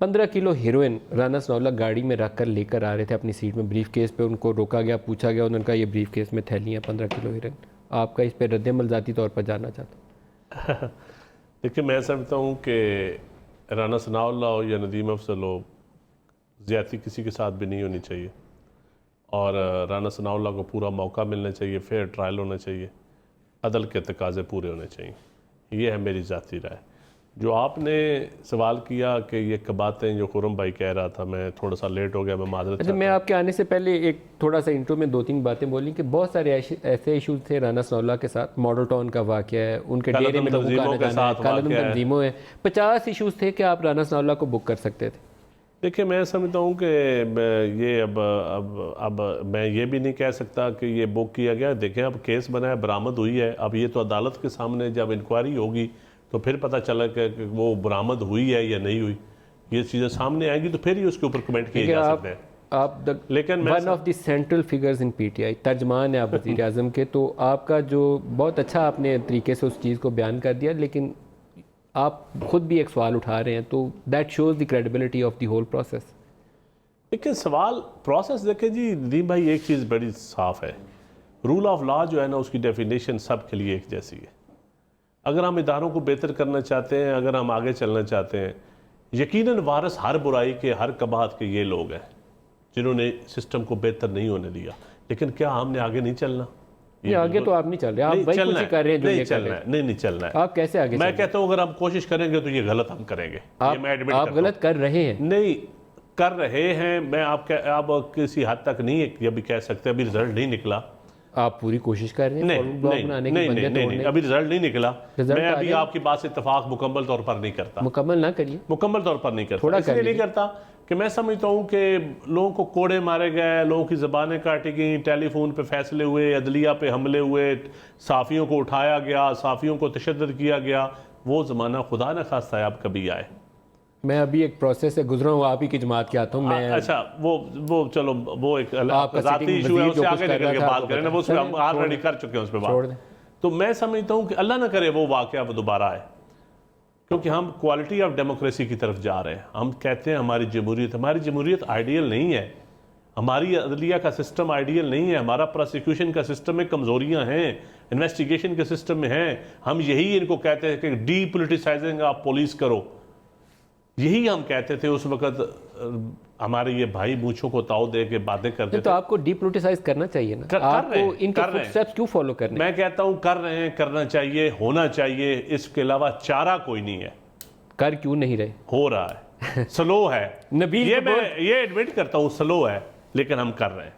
15 kilo heroine Rana Sanaullah गाड़ी में रख कर लेकर आ रहे थे अपनी सीट में, ब्रीफ केस पे उनको रोका गया, पूछा गया, उन्होंने कहा ये ब्रीफ केस में थैली है 15 किलो हीरोइन। आपका इस पर रद्द-ए-अमल ज़ाती तौर पर जानना चाहता हूँ। देखिए, मैं समझता हूँ कि राना सनाउल्लाह या नदीम अफजल हो, ज़्यादती किसी के साथ भी नहीं होनी चाहिए और राना सनाउल्लाह को पूरा मौका मिलना चाहिए, फेयर ट्रायल होना चाहिए, अदल के तकाज़े पूरे होने चाहिए। ये है मेरी ज़ाती राय। जो आपने सवाल किया कि ये बातें जो खुरम भाई कह रहा था, मैं थोड़ा सा लेट हो गया, मैं माजरत अच्छा, मैं आपके आने से पहले एक थोड़ा सा इंट्रो में 2-3 बातें बोली कि बहुत सारे ऐसे इशूज़ थे राना सनाउल्लाह के साथ। मॉडल टाउन का वाक़या है, उनके डेरे में लोगों का आना जाना है, कालदम तंजीमों है, 50 इशूज़ थे कि आप राना सनाउल्लाह को बुक कर सकते थे। देखिए, मैं समझता हूँ कि ये अब मैं ये भी नहीं कह सकता कि ये बुक किया गया। देखें, अब केस बना है, बरामद हुई है, अब ये तो अदालत के सामने जब इंक्वायरी होगी तो फिर पता चला कि वो बरामद हुई है या नहीं हुई। ये चीज़ें सामने आएंगी तो फिर ही उसके ऊपर कमेंट किए जा सकते हैं। आप लेकिन one of the central figures in PTI, तर्जमान है आप वज़ीर आज़म के, तो आपका जो बहुत अच्छा आपने तरीके से उस चीज़ को बयान कर दिया, लेकिन आप खुद भी एक सवाल उठा रहे हैं, तो that shows the credibility of the whole process. लेकिन सवाल प्रोसेस देखें जी नदीम भाई, एक चीज़ बड़ी साफ़ है, रूल ऑफ लॉ जो है ना, उसकी डेफिनेशन सब के लिए एक जैसी है। अगर हम इदारों को बेहतर करना चाहते हैं, अगर हम आगे चलना चाहते हैं, यकीनन वारिस हर बुराई के, हर कबाहत के ये लोग हैं जिन्होंने सिस्टम को बेहतर नहीं होने दिया। लेकिन क्या हमने आगे नहीं चलना? ये आगे तो आप नहीं चल रहे, आप वही कुछ कर रहे हैं जो ये कर रहे हैं। नहीं चलना है। आप कैसे आगे? मैं कहता हूँ अगर हम कोशिश करेंगे तो ये गलत हम करेंगे। आप गलत कर रहे हैं। नहीं कर रहे हैं, मैं आप किसी हद तक नहीं ये भी कह सकते अभी रिजल्ट नहीं निकला। आप पूरी कोशिश कर रहे हैं नहीं, अभी रिजल्ट नहीं निकला। मैं अभी आपकी बात से इत्तेफाक मुकम्मल तौर पर नहीं करता। मुकम्मल ना करिए। मुकम्मल तौर पर नहीं करता, इसलिए नहीं करता कि मैं समझता हूँ कि लोगों को कोड़े मारे गए, लोगों की ज़बानें काटी गई, टेलीफोन पे फैसले हुए, अदलिया पे हमले हुए, साफ़ियों को उठाया गया, साफ़ियों को तशद्दुद किया गया। वो ज़माना खुदा न खास्ता है अब कभी आए। मैं अभी एक प्रोसेस से गुजरा हूँ, आप ही की जमात के आता हूँ मैं। अच्छा, वो चलो, वो एक ज़ाती इशू है, उससे आगे निकल के बात करें ना, वो उसमें हम ऑलरेडी कर चुके हैं उस पर बात। तो मैं समझता हूँ कि अल्लाह ना करे वो वाक़या वो दोबारा आए, क्योंकि हम क्वालिटी ऑफ डेमोक्रेसी की तरफ जा रहे हैं। हम कहते हैं हमारी जमहूरियत आइडियल नहीं है, हमारी अदलिया का सिस्टम आइडियल नहीं है, हमारा प्रोसिक्यूशन का सिस्टम में कमज़ोरियाँ हैं, इन्वेस्टिगेशन के सिस्टम में हैं। हम यही इनको कहते हैं कि डी पोलिटिसाइजिंग आप पुलिस करो, यही हम कहते थे उस वक्त। हमारे ये भाई मूंछों को ताव दे के बातें करते थे। तो आपको डीपोलिटिसाइज करना चाहिए ना, आपको इनके फुटस्टेप्स क्यों फॉलो करने? मैं कहता हूं कर रहे हैं, करना चाहिए, होना चाहिए, इसके अलावा चारा कोई नहीं है। कर क्यों नहीं रहे? हो रहा है, स्लो है। नबील ये मैं एडमिट करता हूं, स्लो है, लेकिन हम कर रहे हैं।